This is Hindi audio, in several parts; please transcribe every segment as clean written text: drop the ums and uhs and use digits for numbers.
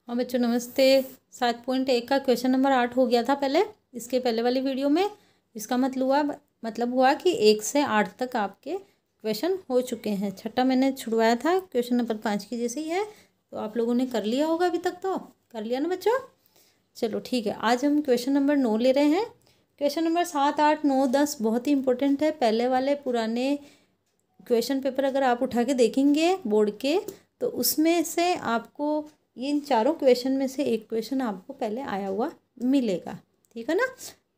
हाँ बच्चों नमस्ते। 7.1 का क्वेश्चन नंबर 8 हो गया था पहले, इसके पहले वाली वीडियो में। इसका मतलब हुआ कि 1 से 8 तक आपके क्वेश्चन हो चुके हैं। छठा मैंने छुड़वाया था, क्वेश्चन नंबर 5 की जैसे ही है, तो आप लोगों ने कर लिया होगा अभी तक। तो कर लिया ना बच्चों? चलो ठीक है, आज हम क्वेश्चन नंबर 9 ले रहे हैं। क्वेश्चन नंबर 7, 8, 9, 10 बहुत ही इंपॉर्टेंट है। पहले वाले पुराने क्वेश्चन पेपर अगर आप उठा के देखेंगे बोर्ड के, तो उसमें से आपको इन चारों क्वेश्चन में से एक क्वेश्चन आपको पहले आया हुआ मिलेगा। ठीक है ना?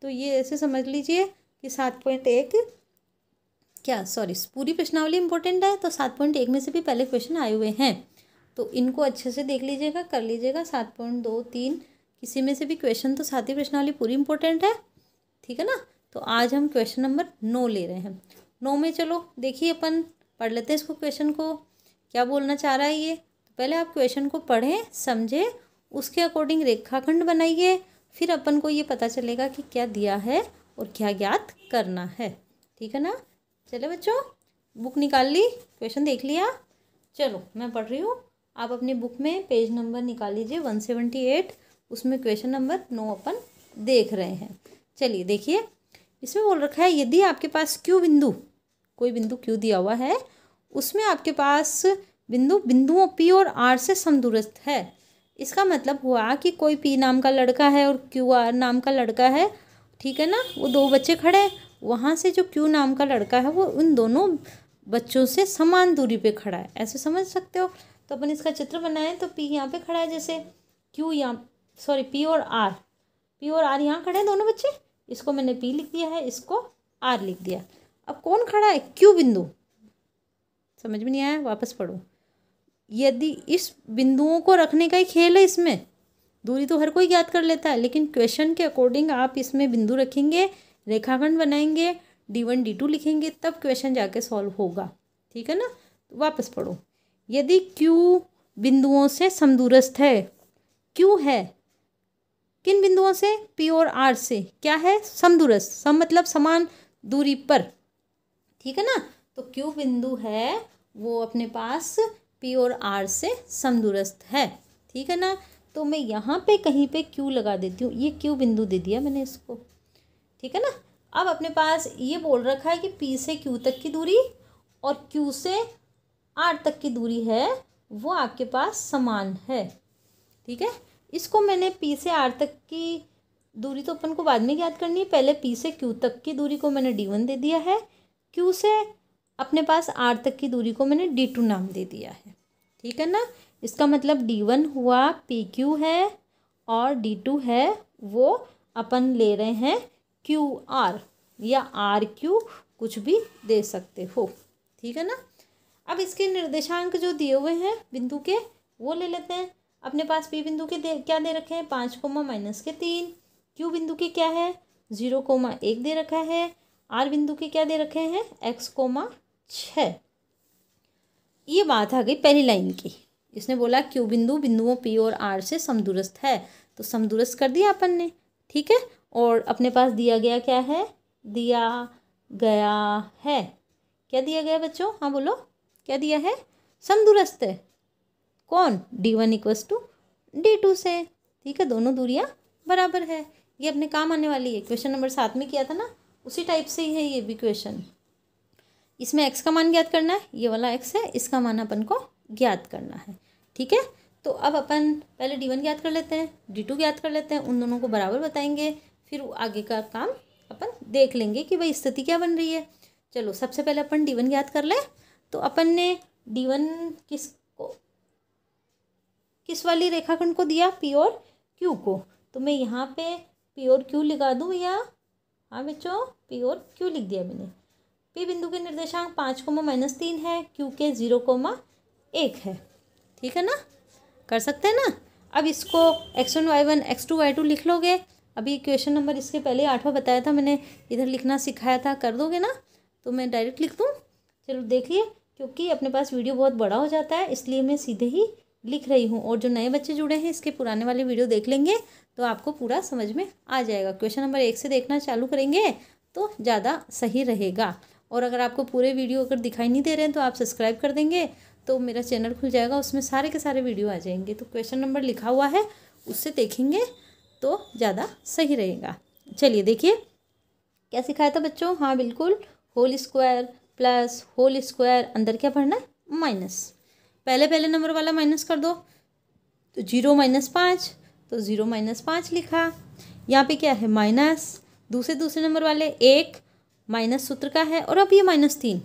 तो ये ऐसे समझ लीजिए कि 7.1 पूरी प्रश्नावली इंपॉर्टेंट है, तो 7.1 में से भी पहले क्वेश्चन आए हुए हैं, तो इनको अच्छे से देख लीजिएगा, कर लीजिएगा। 7.2, 3 किसी में से भी क्वेश्चन, तो साथ ही प्रश्नावली पूरी इंपॉर्टेंट है। ठीक है ना? तो आज हम क्वेश्चन नंबर 9 ले रहे हैं। 9 में चलो देखिए, अपन पढ़ लेते हैं इसको, क्वेश्चन को क्या बोलना चाह रहा है ये। तो पहले आप क्वेश्चन को पढ़ें, समझें, उसके अकॉर्डिंग रेखाखंड बनाइए, फिर अपन को ये पता चलेगा कि क्या दिया है और क्या ज्ञात करना है। ठीक है ना? चलो बच्चों, बुक निकाल ली, क्वेश्चन देख लिया। चलो मैं पढ़ रही हूँ, आप अपनी बुक में पेज नंबर निकाल लीजिए 178, उसमें क्वेश्चन नंबर 9 अपन देख रहे हैं। चलिए देखिए, इसमें बोल रखा है यदि आपके पास क्यू बिंदु, कोई बिंदु क्यू दिया हुआ है, उसमें आपके पास बिंदुओं पी और आर से समदूरस्थ है। इसका मतलब हुआ कि कोई पी नाम का लड़का है और क्यू आर नाम का लड़का है। ठीक है ना? वो दो बच्चे खड़े हैं, वहाँ से जो क्यू नाम का लड़का है वो उन दोनों बच्चों से समान दूरी पे खड़ा है, ऐसे समझ सकते हो। तो अपन इसका चित्र बनाएं, तो पी यहाँ पे खड़ा है, जैसे क्यू यहाँ, पी और आर यहाँ खड़े हैं दोनों बच्चे। इसको मैंने पी लिख दिया है, इसको आर लिख दिया। अब कौन खड़ा है? क्यू बिंदु। समझ में नहीं आया? वापस पढ़ो। यदि इस बिंदुओं को रखने का ही खेल है, इसमें दूरी तो हर कोई ज्ञात कर लेता है, लेकिन क्वेश्चन के अकॉर्डिंग आप इसमें बिंदु रखेंगे, रेखाखंड बनाएंगे, D1 D2 लिखेंगे, तब क्वेश्चन जाके सॉल्व होगा। ठीक है ना? तो वापस पढ़ो। यदि क्यू बिंदुओं से समदूरस्थ है, क्यू है किन बिंदुओं से? पी और आर से। क्या है? समदूरस्थ। सम मतलब समान दूरी पर। ठीक है ना? तो क्यू बिंदु है वो अपने पास पी और आर से समदूरस्थ है। ठीक है ना? तो मैं यहाँ पे कहीं पे क्यू लगा देती हूँ, ये क्यू बिंदु दे दिया मैंने इसको। ठीक है ना? अब अपने पास ये बोल रखा है कि पी से क्यू तक की दूरी और क्यू से आर तक की दूरी है वो आपके पास समान है। ठीक है? इसको मैंने पी से आर तक की दूरी तो अपन को बाद में ज्ञात करनी है, पहले पी से क्यू तक की दूरी को मैंने D1 दे दिया है, क्यू से अपने पास आर तक की दूरी को मैंने D2 नाम दे दिया है। ठीक है ना? इसका मतलब D1 हुआ PQ है और D2 है वो अपन ले रहे हैं QR या RQ, कुछ भी दे सकते हो। ठीक है ना? अब इसके निर्देशांक जो दिए हुए हैं बिंदु के वो ले लेते हैं। अपने पास पी बिंदु के क्या दे रखे हैं? 5, -3। क्यू बिंदु के क्या है? 0, 1 दे रखा है। आर बिंदु के क्या दे रखे हैं? x, 6। ये बात आ गई पहली लाइन की। इसने बोला क्यू बिंदु बिंदुओं पी और आर से समदूरस्थ है, तो समदूरस्थ कर दिया अपन ने। ठीक है? और अपने पास दिया गया क्या है? दिया गया है, क्या दिया गया बच्चों? हाँ बोलो, क्या दिया है? समदूरस्थ है। कौन? D1 = D2 से। ठीक है? दोनों दूरियां बराबर है। ये अपने काम आने वाली है, क्वेश्चन नंबर 7 में किया था ना, उसी टाइप से ही है ये भी क्वेश्चन। इसमें x का मान ज्ञात करना है, ये वाला x है, इसका मान अपन को ज्ञात करना है। ठीक है? तो अब अपन पहले D1 ज्ञात कर लेते हैं, D2 ज्ञात कर लेते हैं, उन दोनों को बराबर बताएंगे, फिर आगे का काम अपन देख लेंगे कि भाई स्थिति क्या बन रही है। चलो सबसे पहले अपन D1 ज्ञात कर ले। तो अपन ने D1 किस वाली रेखाखंड को दिया? पी और क्यू को। तो मैं यहाँ पे पी और क्यू लगा दूँ या? हाँ बच्चों, पी और क्यू लिख दिया मैंने। पी बिंदु के निर्देशांक 5, -3 है, क्यू के 0, 1 है। ठीक है ना? कर सकते हैं ना? अब इसको x1 y1 x2 y2 लिख लोगे। अभी क्वेश्चन नंबर इसके पहले 8वां बताया था मैंने, इधर लिखना सिखाया था, कर दोगे ना? तो मैं डायरेक्ट लिख दूँ? चलो देखिए, क्योंकि अपने पास वीडियो बहुत बड़ा हो जाता है, इसलिए मैं सीधे ही लिख रही हूँ। और जो नए बच्चे जुड़े हैं इसके पुराने वाले वीडियो देख लेंगे तो आपको पूरा समझ में आ जाएगा। क्वेश्चन नंबर 1 से देखना चालू करेंगे तो ज़्यादा सही रहेगा। और अगर आपको पूरे वीडियो अगर दिखाई नहीं दे रहे हैं तो आप सब्सक्राइब कर देंगे, तो मेरा चैनल खुल जाएगा, उसमें सारे के सारे वीडियो आ जाएंगे। तो क्वेश्चन नंबर लिखा हुआ है उससे देखेंगे तो ज़्यादा सही रहेगा। चलिए देखिए क्या सिखाया था बच्चों। हाँ बिल्कुल, whole square plus whole square, अंदर क्या भरना है, माइनस। पहले नंबर वाला माइनस कर दो, तो 0 - 5, तो 0 - 5 लिखा। यहाँ पे क्या है, माइनस। दूसरे नंबर वाले 1 माइनस सूत्र का है, और अब ये -3।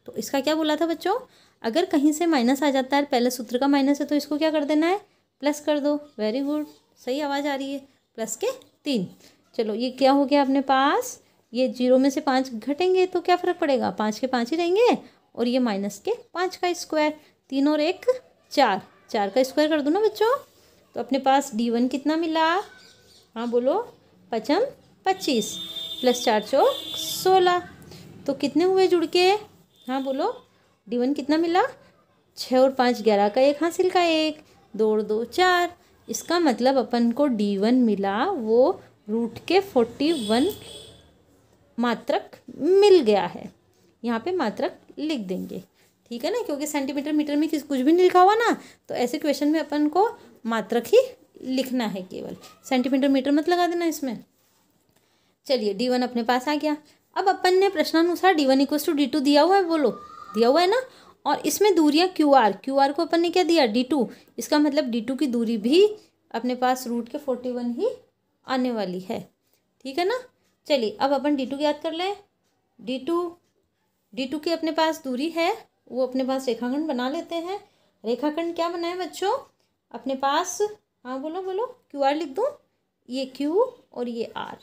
तो इसका क्या बोला था बच्चों, अगर कहीं से माइनस आ जाता है, पहले सूत्र का माइनस है, तो इसको क्या कर देना है, प्लस कर दो। वेरी गुड, सही आवाज़ आ रही है, प्लस के 3। चलो ये क्या हो गया अपने पास, ये 0 में से 5 घटेंगे तो क्या फ़र्क पड़ेगा, 5 के 5 ही रहेंगे, और ये -5 का स्क्वायर, 3 और 1 4, 4 का स्क्वायर कर दो ना बच्चों। तो अपने पास D1 कितना मिला, हाँ बोलो, 5 × 25 प्लस 4 × 4 = 16। तो कितने हुए जुड़ के, हाँ बोलो, D1 कितना मिला, 6 और 5 11 का 1 हासिल का 1, 2 और 2 4। इसका मतलब अपन को D1 मिला वो रूट के 41 मात्रक मिल गया है। यहाँ पे मात्रक लिख देंगे, ठीक है ना, क्योंकि सेंटीमीटर मीटर में कुछ भी नहीं लिखा हुआ ना, तो ऐसे क्वेश्चन में अपन को मात्रक ही लिखना है, केवल सेंटीमीटर मीटर मत लगा देना इसमें। चलिए D1 अपने पास आ गया। अब अपन ने प्रश्नानुसार D1 = D2 दिया हुआ है, बोलो दिया हुआ है ना, और इसमें दूरियां QR को अपन ने क्या दिया, D2। इसका मतलब D2 की दूरी भी अपने पास रूट के 41 ही आने वाली है, ठीक है ना। चलिए अब अपन D2 याद कर लें। D2 की अपने पास दूरी है, वो अपने पास रेखाखंड बना लेते हैं। रेखाखंड क्या बनाए बच्चों, अपने पास, हाँ बोलो बोलो, QR लिख दूँ, ये Q और ये R,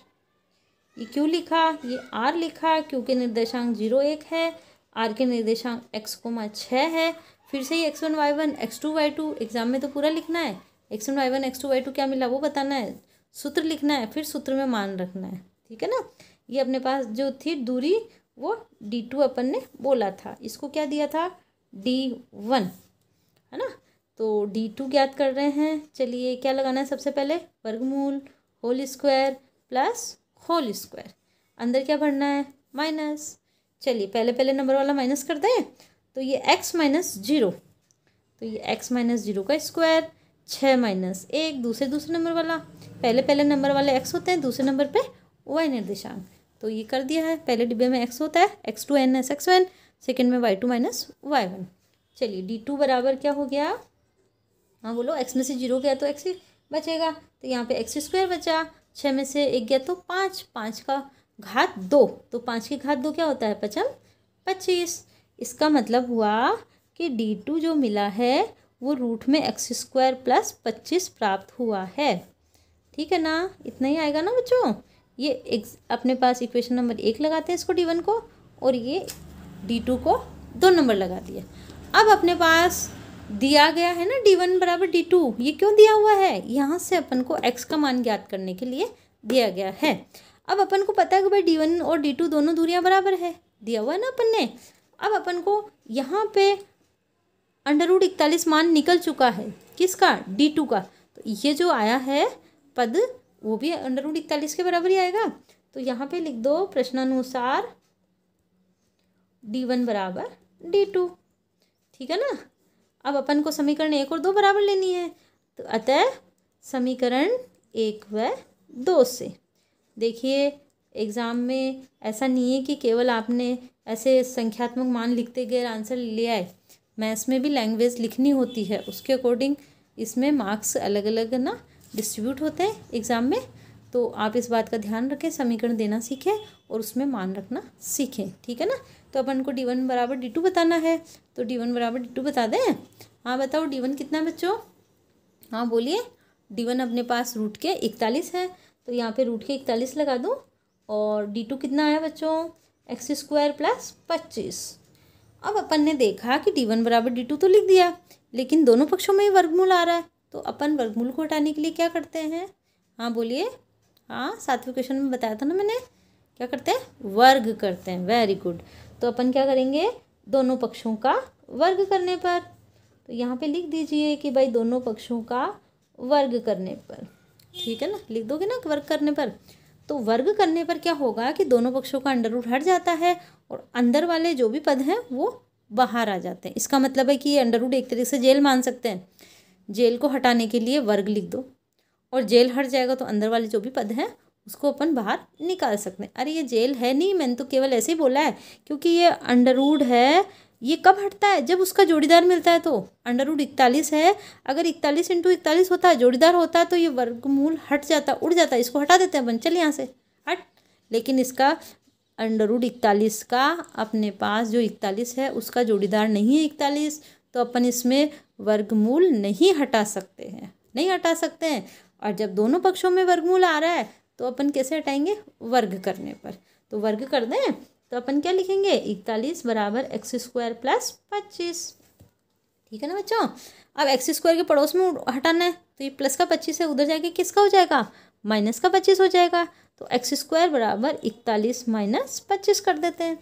ये Q लिखा, ये R लिखा। Q के निर्देशांक 0 1 है, R के निर्देशांक x, 6 है। फिर से ही x1 y1 x2 y2, exam में तो पूरा लिखना है। x1 y1 x2 y2 क्या मिला वो बताना है, सूत्र लिखना है, फिर सूत्र में मान रखना है, ठीक है ना। ये अपने पास जो थी दूरी वो D2 अपन ने बोला था, इसको क्या दिया था, D1, है ना। तो D2 ज्ञात कर रहे हैं। चलिए क्या लगाना है, सबसे पहले वर्गमूल, whole square plus whole square, अंदर क्या भरना है, माइनस। चलिए पहले नंबर वाला माइनस कर दें, तो ये x - 0, तो ये x - 0 का स्क्वायर, 6 - 1, दूसरे नंबर वाला, पहले नंबर वाले x होते हैं, दूसरे नंबर पे y निर्देशांक, तो ये कर दिया है। पहले डिब्बे में x होता है, x2 n s x1, second में y2 - y1। चलिए D2 बराबर क्या हो गया, हाँ बोलो, x में से 0 गया तो x ही बचेगा, तो यहाँ पे x² बचा, 6 में से 1 गया तो 5, 5 का घात 2, तो 5 की घात 2 क्या होता है, 5 × 25। इसका मतलब हुआ कि D2 जो मिला है वो रूट में x² + 25 प्राप्त हुआ है, ठीक है ना। इतना ही आएगा ना बच्चों। ये अपने पास इक्वेशन नंबर 1 लगाते हैं इसको D1 को, और ये D2 को 2 नंबर लगा दिए। अब अपने पास दिया गया है ना D1 = D2, ये क्यों दिया हुआ है, यहाँ से अपन को x का मान ज्ञात करने के लिए दिया गया है। अब अपन को पता है कि भाई D1 और D2 दोनों दूरियां बराबर है, दिया हुआ है ना अपन ने। अब अपन को यहाँ पे √41 मान निकल चुका है, किसका, D2 का, तो ये जो आया है पद वो भी √41 के बराबर ही आएगा। तो यहाँ पे लिख दो प्रश्नानुसार D1 = D2, ठीक है ना। अब अपन को समीकरण 1 और 2 बराबर लेनी है, तो अतः समीकरण 1 व 2 से, देखिए एग्ज़ाम में ऐसा नहीं है कि केवल आपने ऐसे संख्यात्मक मान लिखते गए आंसर ले आए, मैथ्स में भी लैंग्वेज लिखनी होती है, उसके अकॉर्डिंग इसमें मार्क्स अलग अलग ना डिस्ट्रीब्यूट होते हैं एग्ज़ाम में। तो आप इस बात का ध्यान रखें, समीकरण देना सीखें और उसमें मान रखना सीखें, ठीक है ना। तो अपन को D1 = D2 बताना है, तो D1 = D2 बता दें। हाँ बताओ D1 कितना है बच्चों, हाँ बोलिए। D1 अपने पास रूट के 41 है, तो यहाँ पे रूट के 41 लगा दूँ, और D2 कितना आया बच्चों, x² + 25। अब अपन ने देखा कि D1 = D2 तो लिख दिया, लेकिन दोनों पक्षों में ही वर्गमूल आ रहा है, तो अपन वर्गमूल को हटाने के लिए क्या करते हैं, हाँ बोलिए। हाँ 7वें क्वेश्चन में बताया था ना मैंने, क्या करते हैं, वर्ग करते हैं, वेरी गुड। तो अपन क्या करेंगे, दोनों पक्षों का वर्ग करने पर, तो यहाँ पे लिख दीजिए कि भाई दोनों पक्षों का वर्ग करने पर, ठीक है ना, लिख दोगे ना वर्ग करने पर। तो वर्ग करने पर क्या होगा कि दोनों पक्षों का अंडर रूट हट जाता है, और अंदर वाले जो भी पद हैं वो बाहर आ जाते हैं। इसका मतलब है कि ये अंडर रूट एक तरीके से जेल मान सकते हैं। जेल को हटाने के लिए वर्ग लिख दो और जेल हट जाएगा तो अंदर वाले जो भी पद हैं उसको अपन बाहर निकाल सकते हैं। अरे ये जेल है नहीं, मैंने तो केवल ऐसे ही बोला है क्योंकि ये अंडर रूट है। ये कब हटता है? जब उसका जोड़ीदार मिलता है। तो अंडर रूट 41 है, अगर 41 × 41 होता है, जोड़ीदार होता है, तो ये वर्गमूल हट जाता, उड़ जाता है। इसको हटा देते हैं अपन, चल यहाँ से हट। लेकिन इसका अंडर रूट 41 का अपने पास जो 41 है उसका जोड़ीदार नहीं है 41, तो अपन इसमें वर्गमूल नहीं हटा सकते हैं, नहीं हटा सकते हैं। और जब दोनों पक्षों में वर्गमूल आ रहा है तो अपन कैसे हटाएंगे? वर्ग करने पर। तो वर्ग कर दें तो अपन क्या लिखेंगे? 41 = x² + 25। ठीक है ना बच्चों? अब x² के पड़ोस में हटाना है तो ये प्लस का 25 है, उधर जाके किसका हो जाएगा? माइनस का 25 हो जाएगा। तो x² = 41 - 25 कर देते हैं।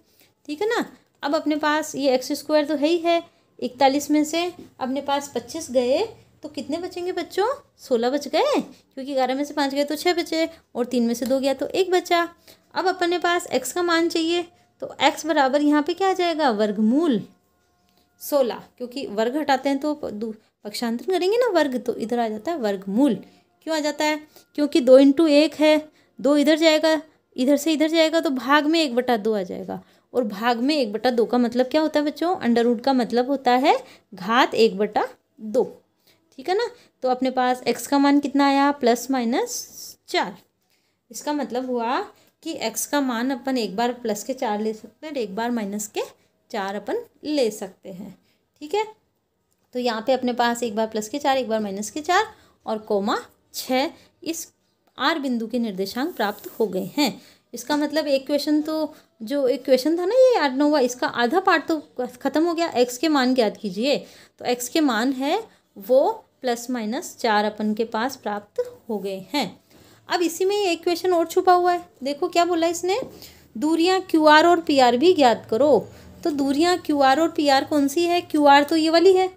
ठीक है ना? अब अपने पास ये x² तो है ही है, 41 में से अपने पास 25 गए तो कितने बचेंगे बच्चों? 16 बच गए, क्योंकि 11 में से 5 गए तो 6 बचे और 3 में से 2 गया तो 1 बचा। अब अपने पास x का मान चाहिए तो x बराबर यहाँ पे क्या आ जाएगा? वर्गमूल 16, क्योंकि वर्ग हटाते हैं तो पक्षांतर करेंगे ना वर्ग, तो इधर आ जाता है वर्गमूल। क्यों आ जाता है? क्योंकि 2 × 1 है, 2 इधर जाएगा, इधर से इधर जाएगा तो भाग में 1/2 आ जाएगा। और भाग में 1/2 का मतलब क्या होता है बच्चों? अंडर रूट का मतलब होता है घात 1/2। ठीक है ना? तो अपने पास x का मान कितना आया? ±4। इसका मतलब हुआ कि x का मान अपन एक बार +4 ले सकते हैं और एक बार -4 अपन ले सकते हैं। ठीक है? तो यहाँ पे अपने पास एक बार +4 एक बार -4 और कोमा 6 इस R बिंदु के निर्देशांक प्राप्त हो गए हैं। इसका मतलब एक क्वेश्चन तो, जो एक क्वेश्चन था ना ये 8-9वां, इसका आधा पार्ट तो खत्म हो गया। x के मान ज्ञात कीजिए, तो x के मान है वो ±4 अपन के पास प्राप्त हो गए हैं। अब इसी में एक क्वेश्चन और छुपा हुआ है, देखो क्या बोला इसने? दूरियां QR और PR भी ज्ञात करो। तो दूरियां QR और PR कौन सी है? QR तो ये वाली है,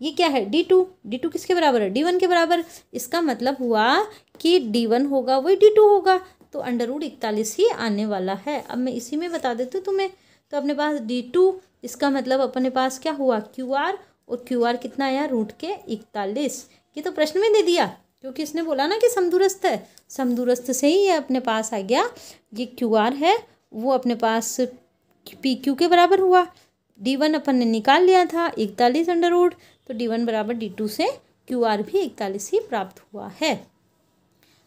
ये क्या है? D2। D2 किसके बराबर है? D1 के बराबर। इसका मतलब हुआ कि D1 होगा वही D2 होगा, तो अंडर रूट 41 ही आने वाला है। अब मैं इसी में बता देती हूँ तुम्हें। तो अपने पास D2, इसका मतलब अपने पास क्या हुआ? QR, और QR कितना आया? रूट के 41। ये तो प्रश्न में दे दिया, क्योंकि इसने बोला ना कि समदूरस्थ है, समदूरस्थ से ही ये अपने पास आ गया। ये QR है वो अपने पास PQ के बराबर हुआ। D1 अपन ने निकाल लिया था 41 अंडर रूट, तो D1 = D2 से QR भी 41 ही प्राप्त हुआ है।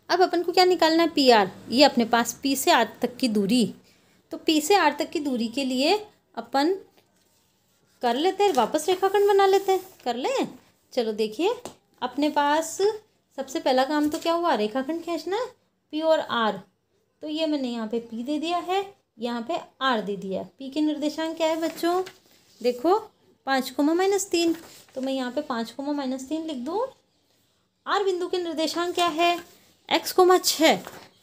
अब अपन को क्या निकालना है? PR। ये अपने पास P से R तक की दूरी, तो P से R तक की दूरी के लिए अपन कर लेते हैं, वापस रेखाखंड बना लेते हैं। कर लें? चलो देखिए, अपने पास सबसे पहला काम तो क्या हुआ? रेखाखंड खींचना है P और R। तो ये मैंने यहाँ पे P दे दिया है, यहाँ पे R दे दिया है। P के निर्देशांक क्या है बच्चों? देखो 5, -3, तो मैं यहाँ पे 5, -3 लिख दूँ। R बिंदु के निर्देशांक क्या है? x, 6।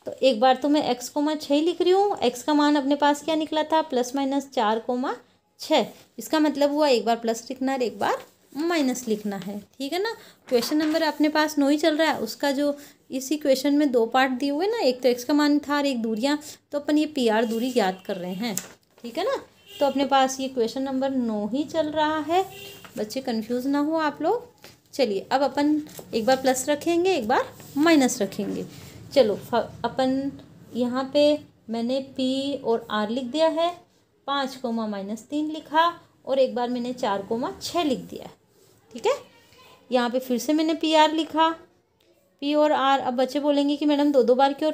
तो एक बार तो मैं x, 6 ही लिख रही हूँ। x का मान अपने पास क्या निकला था? ±4, 6। इसका मतलब हुआ एक बार प्लस लिखना है एक बार माइनस लिखना है। ठीक है ना? क्वेश्चन नंबर अपने पास 9 ही चल रहा है, उसका जो इसी क्वेश्चन में 2 पार्ट दिए हुए ना, एक तो x का मान था और एक दूरियां, तो अपन ये PR दूरी ज्ञात कर रहे हैं। ठीक है ना? तो अपने पास ये क्वेश्चन नंबर 9 ही चल रहा है, बच्चे कंफ्यूज ना हो आप लोग। चलिए अब अपन एक बार प्लस रखेंगे एक बार माइनस रखेंगे। चलो अपन यहाँ पे मैंने P और R लिख दिया है, 5, -3 लिखा और एक बार मैंने 4, 6 लिख दिया। ठीक है? यहाँ पे फिर से मैंने PR लिखा, P और R। अब बच्चे बोलेंगे कि मैडम 2 बार क्यों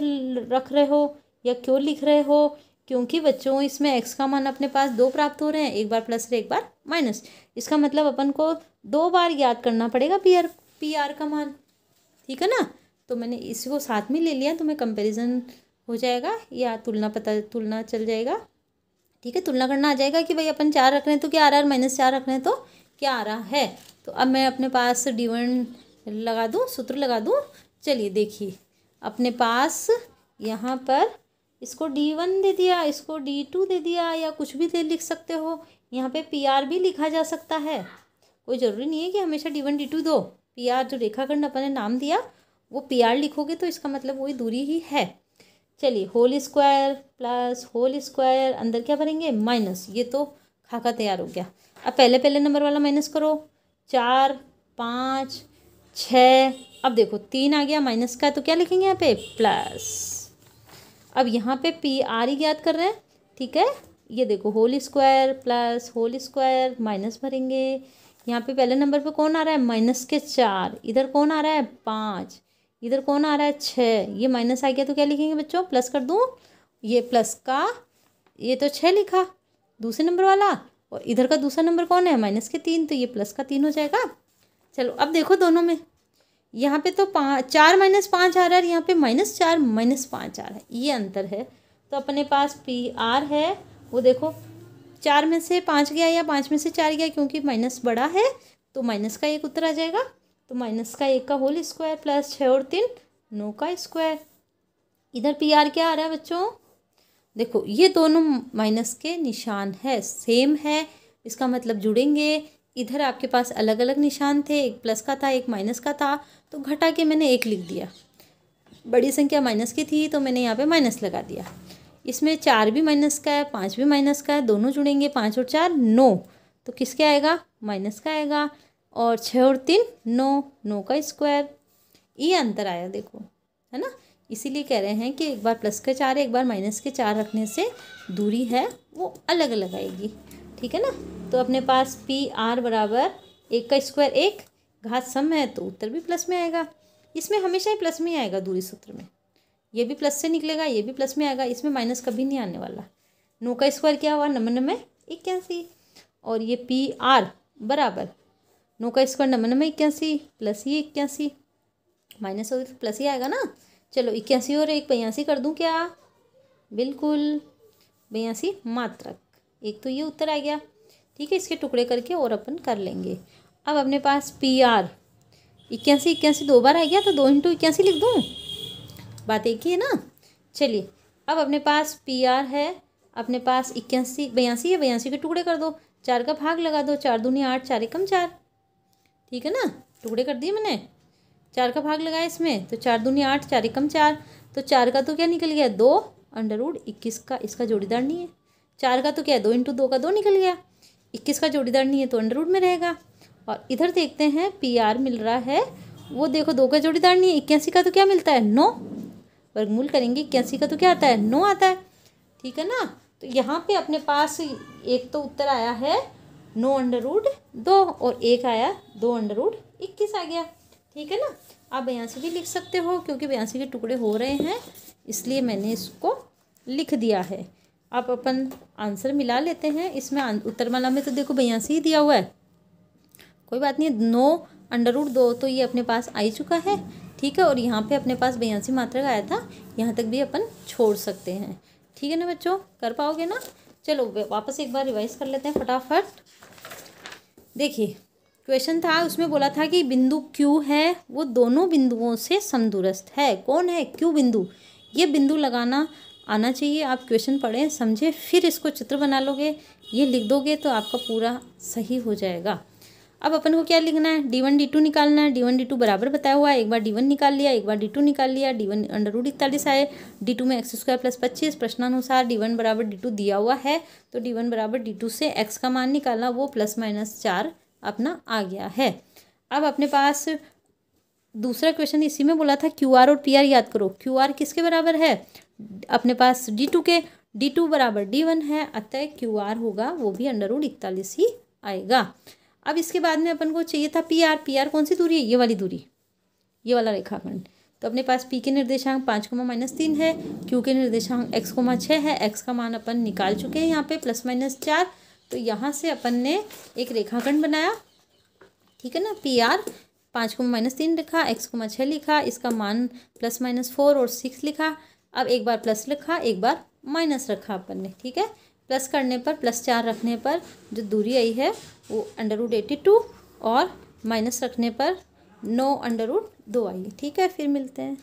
रख रहे हो या क्यों लिख रहे हो? क्योंकि बच्चों इसमें x का मान अपने पास 2 प्राप्त हो रहे हैं, एक बार प्लस और एक बार माइनस। इसका मतलब अपन को 2 बार याद करना पड़ेगा PR का मान। ठीक है ना? तो मैंने इसी को साथ में ले लिया, तो मैं कंपैरिजन हो जाएगा या तुलना चल जाएगा। ठीक है? तुलना करना आ जाएगा कि भाई अपन 4 रख रहे हैं तो क्या आ रहा है, -4 रख रहे हैं तो क्या आ रहा है। तो अब मैं अपने पास D1 लगा दूँ, सूत्र लगा दूँ। चलिए देखिए, अपने पास यहाँ पर इसको D1 दे दिया, इसको D2 दे दिया, या कुछ भी दे लिख सकते हो। यहाँ पे PR भी लिखा जा सकता है, कोई ज़रूरी नहीं है कि हमेशा D1 D2 दो। PR जो रेखाखंड अपन ने नाम दिया वो PR लिखोगे तो इसका मतलब वही दूरी ही है। चलिए whole square plus whole square, अंदर क्या भरेंगे? माइनस। ये तो खाका तैयार हो गया। अब पहले पहले नंबर वाला माइनस करो, 4 5 6। अब देखो 3 आ गया माइनस का, तो क्या लिखेंगे यहाँ पे प्लस। अब यहाँ पे पी आर ही ज्ञात कर रहे हैं, ठीक है। ये देखो whole square plus whole square minus भरेंगे। यहाँ पे पहले नंबर पे कौन आ रहा है माइनस के 4, इधर कौन आ रहा है 5, इधर कौन आ रहा है 6, ये माइनस आ गया तो क्या लिखेंगे बच्चों प्लस कर दूँ। ये प्लस का ये तो 6 लिखा दूसरे नंबर वाला, और इधर का दूसरा नंबर कौन है माइनस के 3, तो ये प्लस का 3 हो जाएगा। चलो अब देखो दोनों में, यहाँ पे तो 4 माइनस 5 आ रहा है, यहाँ पे -4 -5 आ रहा है, ये अंतर है। तो अपने पास पी आर है वो देखो 4 में से 5 गया या 5 में से 4 गया, क्योंकि माइनस बड़ा है तो माइनस का 1 उत्तर आ जाएगा। तो माइनस का 1 का होल स्क्वायर प्लस 6 और 3 9 का स्क्वायर। इधर पी आर क्या आ रहा है बच्चों, देखो ये दोनों माइनस के निशान है, सेम है, इसका मतलब जुड़ेंगे। इधर आपके पास अलग अलग निशान थे, एक प्लस का था एक माइनस का था, तो घटा के मैंने 1 लिख दिया। बड़ी संख्या माइनस की थी तो मैंने यहाँ पे माइनस लगा दिया। इसमें 4 भी माइनस का है 5 भी माइनस का है, दोनों जुड़ेंगे 5 और 4 9, तो किसके आएगा माइनस का आएगा। और 6 और 3 9 9 का स्क्वायर। ये अंतर आया देखो, है ना। इसीलिए कह रहे हैं कि एक बार प्लस के 4 एक बार माइनस के 4 रखने से दूरी है वो अलग अलग आएगी, ठीक है ना। तो अपने पास पी आर बराबर 1 का स्क्वायर 1, घात सम है तो उत्तर भी प्लस में आएगा। इसमें हमेशा ही प्लस में ही आएगा दूरी सूत्र में, ये भी प्लस से निकलेगा ये भी प्लस में आएगा, इसमें माइनस कभी नहीं आने वाला। 9 का स्क्वायर क्या हुआ 9 में 81, और ये पी आर बराबर 9 का स्क्वायर 9 में 81 प्लस ये 81, माइनस हो तो प्लस ही आएगा ना। चलो 81 और 1 82 कर दूं क्या, बिल्कुल 82 मात्रक, एक तो ये उत्तर आ गया, ठीक है। इसके टुकड़े करके और अपन कर लेंगे। अब अपने पास पी आर 81 81 2 बार आ गया तो 2 × 81 लिख दूँ, बात एक ही है ना। चलिए अब अपने पास पी आर है, अपने पास 81 82 है, 82 के टुकड़े कर दो, 4 का भाग लगा दो, 4 दूनी 8 4 एकम 4, ठीक है ना। टुकड़े कर दिए मैंने, 4 का भाग लगाया इसमें, तो 4 दूनी 8 4 एकम 4, तो 4 का तो क्या निकल गया 2 √21 का, इसका जोड़ीदार नहीं है। 4 का तो क्या है 2 × 2 का 2 निकल गया, 21 का जोड़ीदार नहीं है तो अंडर में रहेगा। और इधर देखते हैं पी आर मिल रहा है, वो देखो 2 का जोड़ीदार नहीं है, 81 का तो क्या मिलता है 9, वर्गमूल करेंगे 81 का तो क्या आता है 9 आता है, ठीक है ना। तो यहाँ पे अपने पास एक तो उत्तर आया है 9√2 और एक आया 2√21 आ गया, ठीक है ना। आप 82 भी लिख सकते हो, क्योंकि 82 के टुकड़े हो रहे हैं इसलिए मैंने इसको लिख दिया है। अब अपन आंसर मिला लेते हैं, इसमें उत्तरमाला में तो देखो 82 ही दिया हुआ है, कोई बात नहीं, 9√2 तो ये अपने पास आ ही चुका है, ठीक है। और यहाँ पे अपने पास 82 मात्रक आया था, यहाँ तक भी अपन छोड़ सकते हैं, ठीक है ना बच्चों, कर पाओगे ना। चलो वापस एक बार रिवाइज कर लेते हैं फटाफट। देखिए क्वेश्चन था, उसमें बोला था कि बिंदु Q है वो दोनों बिंदुओं से समदूरस्थ है। कौन है Q बिंदु, ये बिंदु लगाना आना चाहिए। आप क्वेश्चन पढ़ें समझे फिर इसको चित्र बना लोगे, ये लिख दोगे तो आपका पूरा सही हो जाएगा। अब अपन को क्या लिखना है, d1 d2 निकालना है। d1 d2 बराबर बताया हुआ है, एक बार d1 निकाल लिया एक बार d2 निकाल लिया, d1 √41 आए, d2 में x² + 25, प्रश्नानुसार d1 बराबर d2 दिया हुआ है तो d1 बराबर d2 से x का मान निकालना, वो +-4 अपना आ गया है। अब अपने पास दूसरा क्वेश्चन इसी में बोला था QR और PR याद करो। QR किसके बराबर है, अपने पास d2 के, d2 बराबर d1 है, अतः QR होगा वो भी √41 ही आएगा। अब इसके बाद में अपन को चाहिए था PR कौन सी दूरी है, ये वाली दूरी, ये वाला रेखाखंड। तो अपने पास P के निर्देशांक 5, -3 है, Q के निर्देशांक x, 6 है, x का मान अपन निकाल चुके हैं यहाँ पे +-4। तो यहाँ से अपन ने एक रेखाखंड बनाया, ठीक है ना। PR 5, -3 लिखा, x, 6 लिखा, इसका मान +-4 और 6 लिखा। अब एक बार प्लस लिखा एक बार माइनस रखा अपन ने, ठीक है। प्लस करने पर +4 रखने पर जो दूरी आई है वो √82 और माइनस रखने पर 9√2 आई, ठीक है। फिर मिलते हैं।